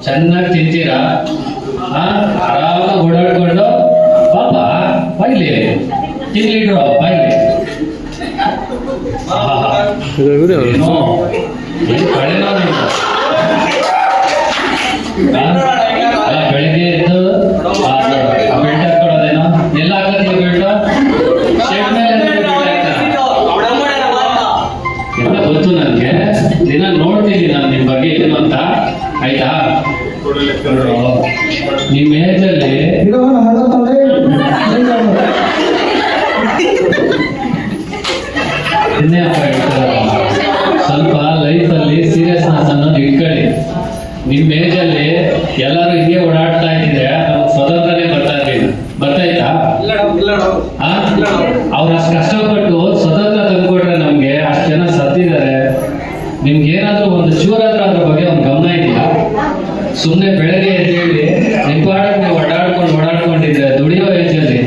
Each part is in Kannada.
ಚೆನ್ನಾಗಿ ತಿಂತೀರಾ, ಆರಾಮಾಗಿ ಓಡಾಡ್ಕೊಂಡು ಪಾಪ ಬಾಯ್ಲಿ ತಿನ್ಲಿಟ್ರು ಬಾಯ್ಲಿ. ಬೆಳಿಗ್ಗೆ ಎದ್ದು ಬೆಲ್ಟ್ ಹಾಕೊಳ್ಳೋದೇನೋ, ಎಲ್ಲ ಹಾಕೋದಿಲ್ಲ ಬೆಲ್ಟ್, ಶರ್ಟ್ ಮೇಲೆ ಎಲ್ಲ ಗೊತ್ತು ನನಗೆ, ದಿನ ನೋಡ್ತೀನಿ ನಾನು ನಿಮ್ಮ ಬಗ್ಗೆ ಏನು ಅಂತ, ಆಯ್ತಾ? ನಿಮ್ಮ ಏಜಲ್ಲಿ ಸ್ವಲ್ಪ ಲೈಫಲ್ಲಿ ಸೀರಿಯಸ್ನೆಸ್ ಅನ್ನೋದು ಇಟ್ಕೊಳ್ಳಿ. ನಿಮ್ಮ ಏಜಲ್ಲಿ ಎಲ್ಲರೂ ಹಿಂಗೆ ಓಡಾಡ್ತಾ ಇದ್ದಿದ್ರೆ ನಮ್ಗೆ ಸ್ವತಂತ್ರನೇ ಬರ್ತಾಯ್ತಾ? ಅವ್ರು ಅಷ್ಟು ಕಷ್ಟಪಟ್ಟು ಸ್ವತಂತ್ರ ತಂದ್ಕೊಟ್ರೆ ನಮ್ಗೆ ಅಷ್ಟು ಜನ ಸತ್ತಿದ್ದಾರೆ. ನಿಮ್ಗೆ ಏನಾದ್ರೂ ಒಂದು ಚೂರಾದ್ರೂ ಅದ್ರ ಬಗ್ಗೆ ಒಂದು ಗಮನ ಇದೆಯಾ? ಸುಮ್ಮನೆ ಬೆಳಗ್ಗೆ ಎದ್ದೇಳಿ ನಿಂಪಾಡಕ್ಕೆ ಓಡಾಡ್ಕೊಂಡಿದ್ರೆ ದುಡಿಯೋ ಏಜಲ್ಲಿ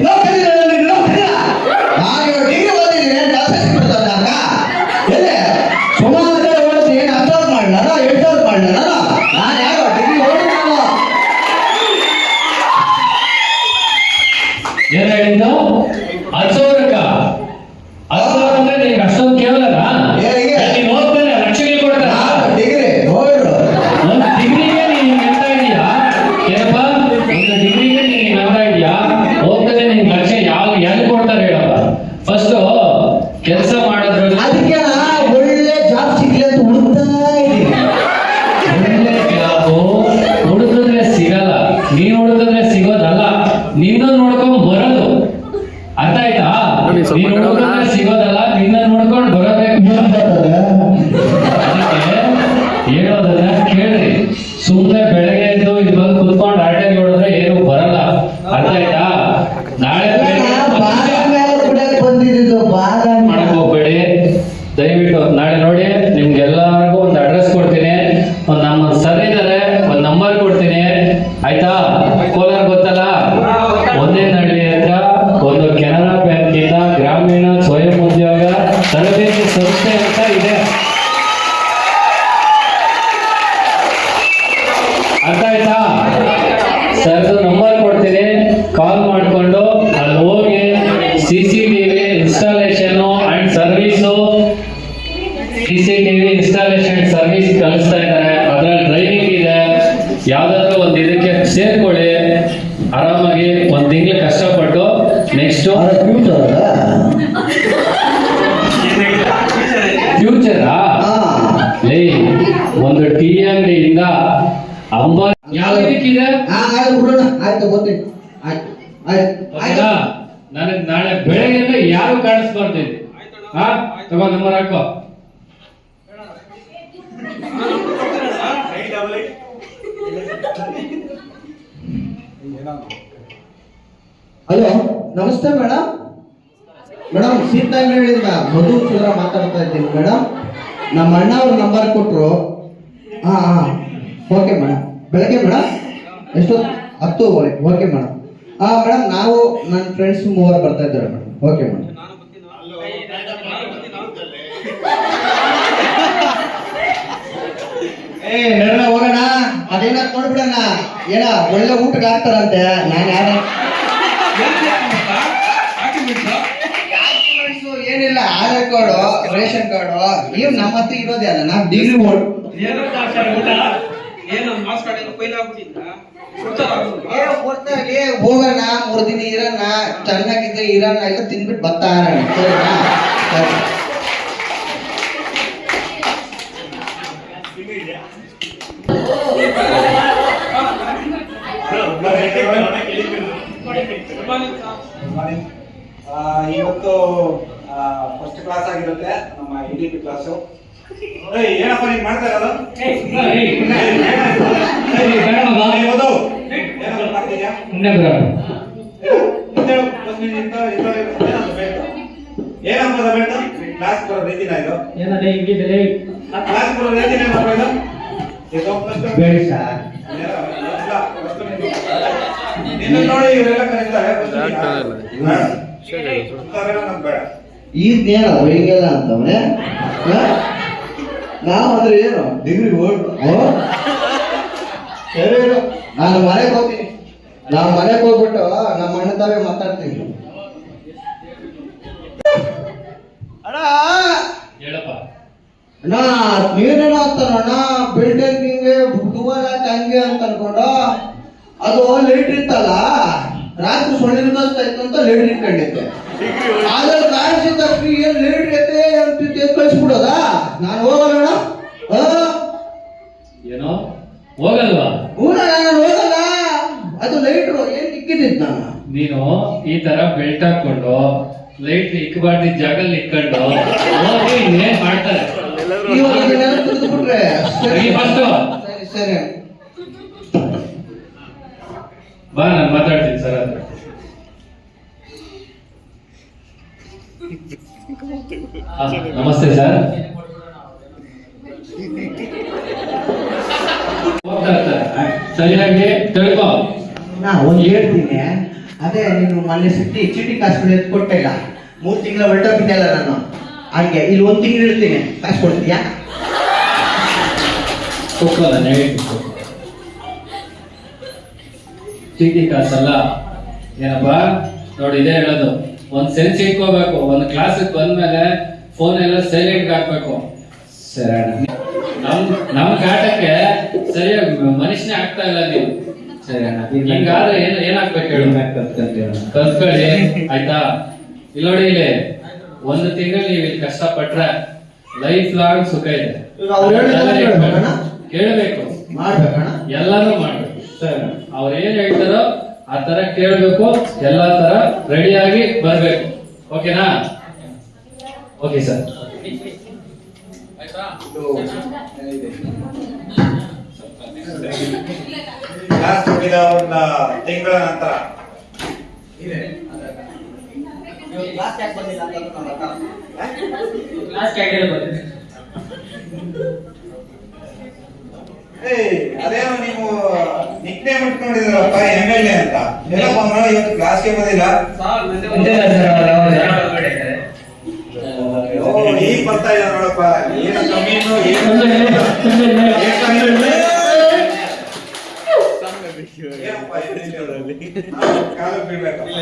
ಏನ್ ಹೇಳಿದ್ದು? 10,000ಕ್ಕ 10,000 ಅಂದ್ರೆ ನಿಮ್ಗೆ ಅಷ್ಟೊಂದು ಕೇವಲನ? ನೀನ್ ಹೋಗ್ತಾನೆ ಲಕ್ಷಗಳು ಕೊಡ್ತಾರ ಒಂದು ಡಿಗ್ರಿಗೆ ನೀನ್ ಎಂತ ಇದೀಯಾ ಏನಪ್ಪ? ಒಂದು ಡಿಗ್ರಿಗೆ ನೀನ್ ಎಂತ ಇದೀಯಾ? ಹೋಗ್ತಾನೆ ನಿನ್ ಲಕ್ಷ ಎಲ್ಲಿ ಕೊಡ್ತಾರೆ ಹೇಳಪ್ಪ? ಫಸ್ಟ್ ಕೆಲಸ ಮಾಡೋದ್ರಲ್ಲಿ ಅದಕ್ಕೆ ಒಳ್ಳೆ ಜಾಬ್ ಸಿಗ್ಲಿ ಅಂತ ಹುಡುಕ್ತಾ ಇದೀನಿ. ಒಳ್ಳೆ ಜಾಬ್ ಹುಡುಕಿದ್ರೆ ಸಿಗಲ್ಲ, ನೀನ್ ಹುಡುಕಿದ್ರೆ ಸಿಗೋದಲ್ಲ, ನಿನ್ನ ನೋಡ್ಕೊಂಡ್ ಬರೋದು. ಅರ್ಥ ಆಯ್ತಾ? ನೀನ್ ಹುಡುಕಿದ್ರೆ ಸಿಗೋದಲ್ಲ, ನಿನ್ನ ನೋಡ್ಕೊಂಡು ಬರಬೇಕು. ಅದಕ್ಕೆ ಹೇಳೋದನ್ನ ಕೇಳ್ರಿ. ಸುಮ್ಮನೆ ಬೆಳಗ್ಗೆ ಎದ್ದು ಇದು ಬಂದು ಕುತ್ಕೊಂಡು ಆಟೆ ನೋಡಿದ್ರೆ ಏನು ಬರಲ್ಲ. ಅರ್ಥ ಆಯ್ತಾ? ನಾಳೆ ಮಾಡಕ್ ಹೋಗ್ಬೇಡಿ ದಯವಿಟ್ಟು. ನಾಳೆ ನೋಡಿ ನಿಮ್ಗೆಲ್ಲರಿಗೂ ಒಂದು ಅಡ್ರೆಸ್ ಕೊಡ್ತೀನಿ, ಒಂದು ನಮ್ಮ ಸರ್ ಇದ್ದಾರೆ, ಒಂದು ನಂಬರ್ ಕೊಡ್ತೀನಿ, ಆಯ್ತಾ? ಕೋಲಾರ ಗೊತ್ತಲ್ಲ, ಒಂದೇ ನಳ್ಳಿ ಹತ್ರ ಒಂದು ಕೆನರಾ ಬ್ಯಾಂಕಿಂದ ಗ್ರಾಮೀಣ ಸ್ವಯಂ ಉದ್ಯೋಗ ತರಬೇತಿ ಸಂಸ್ಥೆ ಅಂತ ಇದೆ. ಅರ್ಥ ಆಯ್ತಾ? ಸರ್ದು ನಂಬರ್ ಕೊಡ್ತೀನಿ, ಕಾಲ್ ಮಾಡ್ಕೊಂಡು ಅಲ್ಲಿ ಹೋಗಿ CCTV installation and service, CCTV installation service ಕಲಿಸ್ತಾ ಇದ್ದಾರೆ. ಅದ್ರಲ್ಲಿ ಟ್ರೈನಿಂಗ್ ಇದೆ. ಯಾವ್ದಾದ್ರು ಒಂದು ಇದಕ್ಕೆ ಸೇರ್ಕೊಳ್ಳಿ, ಆರಾಮಾಗಿ ಒಂದ್ ತಿಂಗಳು ಕಷ್ಟಪಟ್ಟು ನೆಕ್ಸ್ಟ್ ಫ್ಯೂಚರಾ ಲೇ ಒಂದು ಟೀ ಅಂಗಡಿಯಿಂದ ಯಾವ ಇದಕ್ಕಿದೆ ನನಗೆ ನಾಳೆ ಬೆಳಗ್ಗೆ ಯಾರು ಕಾಣಿಸ್ಬಾರ್ದು. ತಗೋ ನಂಬರ್ ಹಾಕೋ. ಹಲೋ, ನಮಸ್ತೆ ಮೇಡಮ್. ಮೇಡಮ್ ಸೀತಾಂಗಡಿಯಿಂದ ಮಧು ಚಂದ್ರ ಮಾತಾಡ್ತಾ ಇದ್ದೀನಿ ಮೇಡಮ್. ನಮ್ಮ ಅಣ್ಣ ಅವ್ರ ನಂಬರ್ ಕೊಟ್ಟರು. Okay madam. ಬೆಳಗ್ಗೆ ಮೇಡಮ್ ಎಷ್ಟು? 10:00. Okay madam. ಮೇಡಮ್ ನಾವು ನನ್ನ ಫ್ರೆಂಡ್ಸ್ 3 ಬರ್ತಾ ಇದ್ದಾರೆ ಮೇಡಮ್. Okay madam. ಹೋಗೋಣ, ಅದೇನ ನೋಡ್ಬಿಡೋಣ. ಏನ ಒಳ್ಳೆ ಊಟಕ್ಕೆ ಹಾಕ್ತಾರಂತೆ. ನಾನು ಯಾರ ಏನಿಲ್ಲ, ಆಧಾರ್ ಕಾರ್ಡು, ರೇಷನ್ ಕಾರ್ಡು ಇವ್ ನಮ್ಮ ಹತ್ರ ಇರೋದೇ ಅಲ್ಲ. ನಾವು ಡಿಗ್ರಿ ಹೋಗೋಣ, 3 ದಿನ ಇರೋಣ, ಚೆನ್ನಾಗಿದ್ರೆ ಇರೋಣ, ಇಲ್ಲ ತಿನ್ಬಿಟ್ಟು ಬರ್ತಾರ. ಇವತ್ತು ಫಸ್ಟ್ ಕ್ಲಾಸ್ ಆಗಿರುತ್ತೆ ನಮ್ಮ EDP ಕ್ಲಾಸು. ಏನಪ್ಪ ನೀನ್ ಮಾಡ್ತಾ ಇರೋದು? ಏನಪ್ಪ ಬೇಡ ಕ್ಲಾಸ್ ಬರೋ ರೀತಿನ ಇದು? ಕ್ಲಾಸ್ ಬರೋ ರೀತಿನ ನೋಡಿ ಇವರೆಲ್ಲ ಕರೀತಾರೆ. ಈಗೇನ ಹಿಂಗೆಲ್ಲ ಅಂತವನೇ. ನಾವು ಅಂದ್ರೆ ಏನು ಡಿಗ್ರಿ ಸರಿ ಇರು. ನಾನು ಮನೆಗೆ ಹೋಗ್ತೀನಿ. ನಾನು ಮನೆಗೆ ಹೋಗ್ಬಿಟ್ಟು ನಮ್ಮ ಅಣ್ಣ ತಾವೇ ಮಾತಾಡ್ತೀನಿ. ಅಣ್ಣ ಹೇಳಪ್ಪ. ಅಣ್ಣ ನೀನೇನೋ ಅಂತಾನಣ್ಣ ಬಿಲ್ಡಿಂಗ್ ಹಿಂಗೆ ಡುವಲ್ ಹಾಕಿ ಹಂಗೆ ಅಂತ ಅನ್ಕೊಂಡು ಅದು ಲೈಟ್ ಇತ್ತಲ್ಲ ರಾತ್ರಿ ಸೊಳ್ಳೆ ಇತ್ತು ಅಂತ ಲೈಟ್ ಇಟ್ಕೊಂಡಿದ್ದೆ. ಅದ್ರಲ್ಲಿ ಕಾಣಿಸಿದ ಏನ್ ಲೈಟ್ ಐತೆ ಅಂತ ಕಳಿಸ್ಬಿಡೋದಾ? ನಾನು ಹೋಗಲ್ಲ ಏನೋ ಹೋಗಲ್ವಾ? ನಾನು ಹೋಗಲ್ಲ. ಅದು ಲೈಟ್ರು ಏನ್ ಇಕ್ಕಿದ್ದಿದ್ ನಾನು. ನೀನು ಈ ತರ ಬೆಲ್ಟ್ ಹಾಕೊಂಡು ಲೈಟ್ ಇಕ್ಕಬಾರ್ದಿದ್ದ ಜಾಗದಲ್ಲಿ ಇಕ್ಕೊಂಡು ಹೋಗಿ ಇನ್ನೇನ್ ಮಾಡ್ತಾರೆ. ಇವಾಗ ಇದನ್ನೆಲ್ಲ ತೆಗೆದುಬಿಟ್ರೆ ಸರಿ, first. ಸರಿ ಸರಿ ಬಾ, ನಾನು ಮಾತಾಡ್ತೀನಿ ಸರ್ ಹತ್ರ. ನಮಸ್ತೆ ಸರ್. ಹೋಗ್ತಾ ಇರ್ತಾರೆ. ಸರಿಯಾಗಿ ತಿಳ್ಕೊ. ನಾ ಒಂದು ಹೇಳ್ತೀನಿ. ಅದೇ ನೀನು ಮೊನ್ನೆ ಚೀಟಿ ಕಾಸು ಕೊಟ್ಟಿಲ್ಲ, 3 ತಿಂಗಳ ಹೊರಟೋಗಿದ್ದೆಲ್ಲ ನಾನು. ಹಾಗೆ ಇಲ್ಲಿ 1 ತಿಂಗಳು ಇರ್ತೀನಿ, ಕಾಸು ಕೊಡ್ತೀಯಾ? ಕೊಕ್ಕಲ್ಲ, ನೆಗೆಟಿವ್ ಚೀಟಿ ಕಾಸಲ್ಲ ಏನಪ್ಪ. ನೋಡಿ ಇದೇ ಹೇಳೋದು, ಒಂದ್ ಸೆನ್ಸ್ ಇಟ್ಕೋಬೇಕು. ಒಂದ್ ಕ್ಲಾಸಿಗೆ ಬಂದ್ಮೇಲೆ ಫೋನ್ ಎಲ್ಲ ಸೈಲೆಂಟ್ ಹಾಕ್ಬೇಕು. ಸರಿ ಅಣ್ಣ. ನಮ್ ಕಾಟಕ್ಕೆ ಸರಿಯಾಗಿ ಮನುಷ್ಯನೇ ಆಗ್ತಾ ಇಲ್ಲ ನೀವು. ಸರಿ ಅಣ್ಣ. ಹಿಂಗಾದ್ರೆ ಏನಾಗ್ಬೇಕು ಹೇಳು? ಕಲ್ತ್ಕೊಳ್ಳಿ ಆಯ್ತಾ? ಇಲ್ಲಿ ನೋಡಿ, ಇಲ್ಲಿ 1 ತಿಂಗಳು ನೀವು ಇಲ್ಲಿ ಕಷ್ಟಪಟ್ರೆ ಲೈಫ್ ಲಾಂಗ್ ಸುಖ ಇದೆ. ಈಗ ಅವ್ರು ಹೇಳ್ಬೇಕಣ್ಣ? ಕೇಳಬೇಕು, ಮಾಡ್ಬೇಕಣ್ಣ? ಎಲ್ಲಾನು ಮಾಡ್ಬೇಕು. ಸರಿ. ಅವ್ರು ಏನ್ ಹೇಳ್ತಾರೋ ಆ ತರ ಕೇಳ್ಬೇಕು, ಎಲ್ಲಾ ತರ ರೆಡಿಯಾಗಿ ಬರ್ಬೇಕು. ಓಕೆನಾ? Okay sir. ಕ್ಲಾಸ್ ಮುಗಿದ ಒಂದು ತಿಂಗಳ ನಂತರ ಅದೇನೋ ನೀವು ನಿಕ್ನೇಮ್ ಇಟ್ಕೊಂಡಿದ್ರಪ್ಪ MLA ಅಂತ. ಏನಪ್ಪ ಇವತ್ತು ಕ್ಲಾಸ್ಗೆ ಬಂದಿಲ್ಲ? ಈಗ ಬರ್ತಾ ಇದ್ದ ನೋಡಪ್ಪ. ಏನು ಕಮ್ಮಿನೋ ಕಾಲ ಬೀಳ್ಬೇಕಪ್ಪ.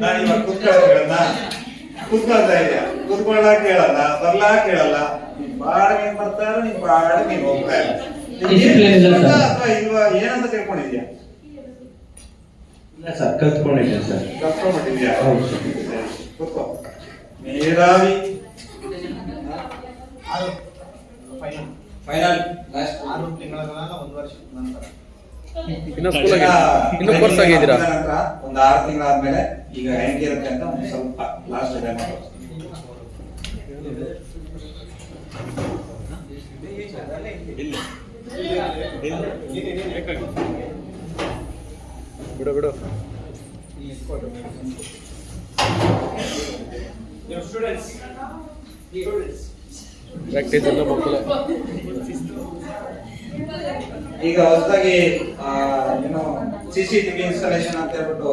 ನಾನು ಇವಾಗ ಕೂತ್ಕೊಳ್ತಾ ಇದೆಯಾ? ಕೂತ್ಕೊಳ್ಳಾಕ ಹೇಳಲ್ಲ, ಬರ್ಲಾಕ ಹೇಳಲ್ಲ. ನೀನ್ ಬಾಡ ನೀನ್ ಬರ್ತಾರೋ ನೀನ್ ಬಾಡ ನೀನ್ ಹೋಗ್ತಾ ಇಲ್ಲ ಅಥವಾ ಇಲ್ವಾ ಏನಂತ ತಿಳ್ಕೊಂಡಿದ್ಯಾ? ಇಲ್ಲ ಸರ್, ಕಲ್ತ್ಕೊಂಡಿದ್ದೆ ಸರ್. ಕಲ್ತ್ಕೊಂಡ್ಬಿಟ್ಟಿದ್ಯಾ? ಹೌದು ಸರ್. ಕೂತ್ಕೋ. ಮೇಧಾವಿ ಫೈನಲ್ ಲಾಸ್ಟ್ 6 ತಿಂಗಳ ಕಾಲ 1 ವರ್ಷದ ನಂತರ ಇನ್ನು ಕೋರ್ಸ್ ಆಗಿದ್ದೀರಾ? ಒಂದು 6 ತಿಂಗಳಾದ್ಮೇಲೆ ಈಗ ಹೆಂಗಿರುತ್ತೆ ಅಂತ ಒಂದು ಸ್ವಲ್ಪ ಲಾಸ್ಟ್ ಡೆಮೋ ಬಿಡು ಪ್ರಾಕ್ಟೀಸ್ ಎಲ್ಲ ಮಾಡ್ಕೊಳ್ಳ. ಈಗ ಹೊಸದಾಗಿ ಏನೋ CCTV ಇನ್ಸ್ಟಾಲೇಷನ್ ಅಂತ ಹೇಳ್ಬಿಟ್ಟು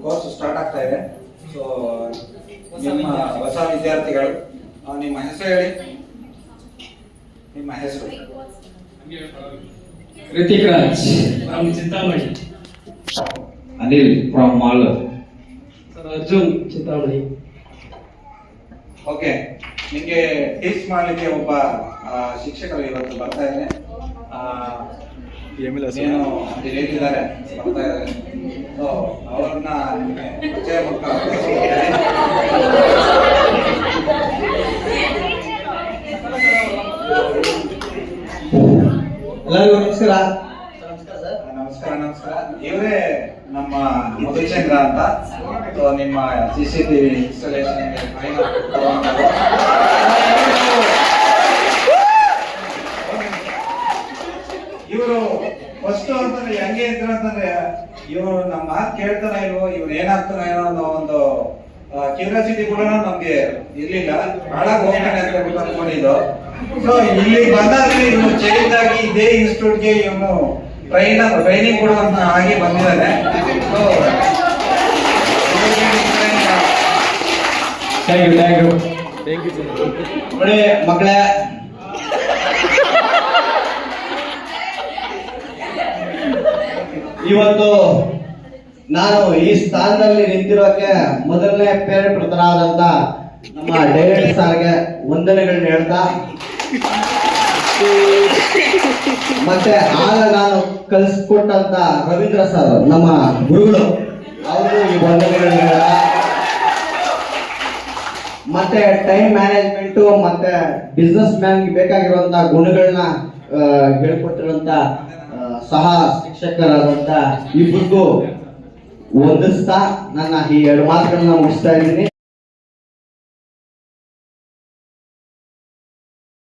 ಕೋರ್ಸ್ ಸ್ಟಾರ್ಟ್ ಆಗ್ತಾ ಇದೆ. ಸೊ ನಿಮ್ಮ ಹೊಸ ವಿದ್ಯಾರ್ಥಿಗಳು ನಿಮ್ಮ ಹೆಸರು ಹೇಳಿ. ನಿಮ್ಮ ಹೆಸರು? Ritik Raj from Chintamani. Anil from mall. Arjun Chintamani. Okay, ನಿಮಗೆ ಟೀಚ್ ಮಾಡಲಿಕ್ಕೆ ಒಬ್ಬ ಶಿಕ್ಷಕರು ಇವತ್ತು ಬರ್ತಾ ಇದ್ದಾರೆ. ಏನು ಅಂತ ಹೇಳ್ತಿದ್ದಾರೆ, ಬರ್ತಾ ಇದ್ದಾರೆ. ಸೊ ಅವ್ರನ್ನ ನಿಮಗೆ ಪರಿಚಯ ಎಲ್ಲರಿಗೂ ನಮಸ್ಕಾರ. ನಮಸ್ಕಾರ. ಇವರೇ ನಮ್ಮ ಮಧುಚಂದ್ರ ಅಂತ. ಸೊ ನಿಮ್ಮ CCTV ಇನ್ಸ್ಟಾಲೇಷನ್ ಇವರು ಫಸ್ಟ್ ಅಂತಂದ್ರೆ ಹೆಂಗೆ ಇದ್ರು ಅಂತಂದ್ರೆ ಇವರು ನಮ್ಮ ಮಾತು ಕೇಳ್ತಾನ ಇಲ್ವೋ, ಇವ್ರು ಏನಾಗ್ತಾನ ಏನೋ ಅನ್ನೋ ಒಂದು ಕ್ಯೂರಿಯಾಸಿಟಿ ಕೂಡ ನಮ್ಗೆ ಇರ್ಲಿಲ್ಲ. ಹಾಳಾಗಿ ಹೋಗ್ತಾನೆ ಅಂತ ಹೇಳ್ಬಿಟ್ಟು ಅನ್ಕೊಂಡಿದ್ದು. ಸೊ ಇಲ್ಲಿ ಬಂದಾದ್ರೆ ಇವ್ರು ಚೇಂಜ್ ಆಗಿ ಇದೇ ಇನ್ಸ್ಟಿಟ್ಯೂಟ್ಗೆ ಇವನು ಟ್ರೈನಿಂಗ್ ಕೊಡುವಂತ ಹಾಗೆ ಬಂದಿದ್ದಾನೆ. Thank you. ನೋಡಿ ಮಕ್ಕಳೇ, ಇವತ್ತು ನಾನು ಈ ಸ್ಥಾನದಲ್ಲಿ ನಿಂತಿರೋಕೆ ಮೊದಲನೇ ಪ್ರೇರೇಪಿತರಾದಂತ ನಮ್ಮ ಡೈರೆಕ್ಟರ್ ಸಾರ್ಗೆ ವಂದನೆಗಳನ್ನ ಹೇಳ್ತಾ, ಮತ್ತೆ ಆಗ ನಾನು ಕಲಿಸ್ಕೊಟ್ಟಂತ ರವೀಂದ್ರ ಸರ್ ನಮ್ಮ ಗುರುಗಳು, ಅವರು ಈ ವಂದನೆಗಳನ್ನ ಹೇಳ್ತಾ, ಮತ್ತೆ ಟೈಮ್ ಮ್ಯಾನೇಜ್ಮೆಂಟ್ ಮತ್ತೆ ಬಿಸ್ನೆಸ್ ಮ್ಯಾನ್ ಬೇಕಾಗಿರುವಂತ ಗುಣಗಳನ್ನ ಹೇಳ್ಕೊಟ್ಟಿರುವಂತ ಸಹ ಶಿಕ್ಷಕರಾದಂತ ಇಬ್ಬರಿಗೂ ವಂದಿಸ್ತಾ ನನ್ನ ಈ 2 ಮಾತುಗಳನ್ನ ಮುಗಿಸ್ತಾ ಇದ್ದೀನಿ.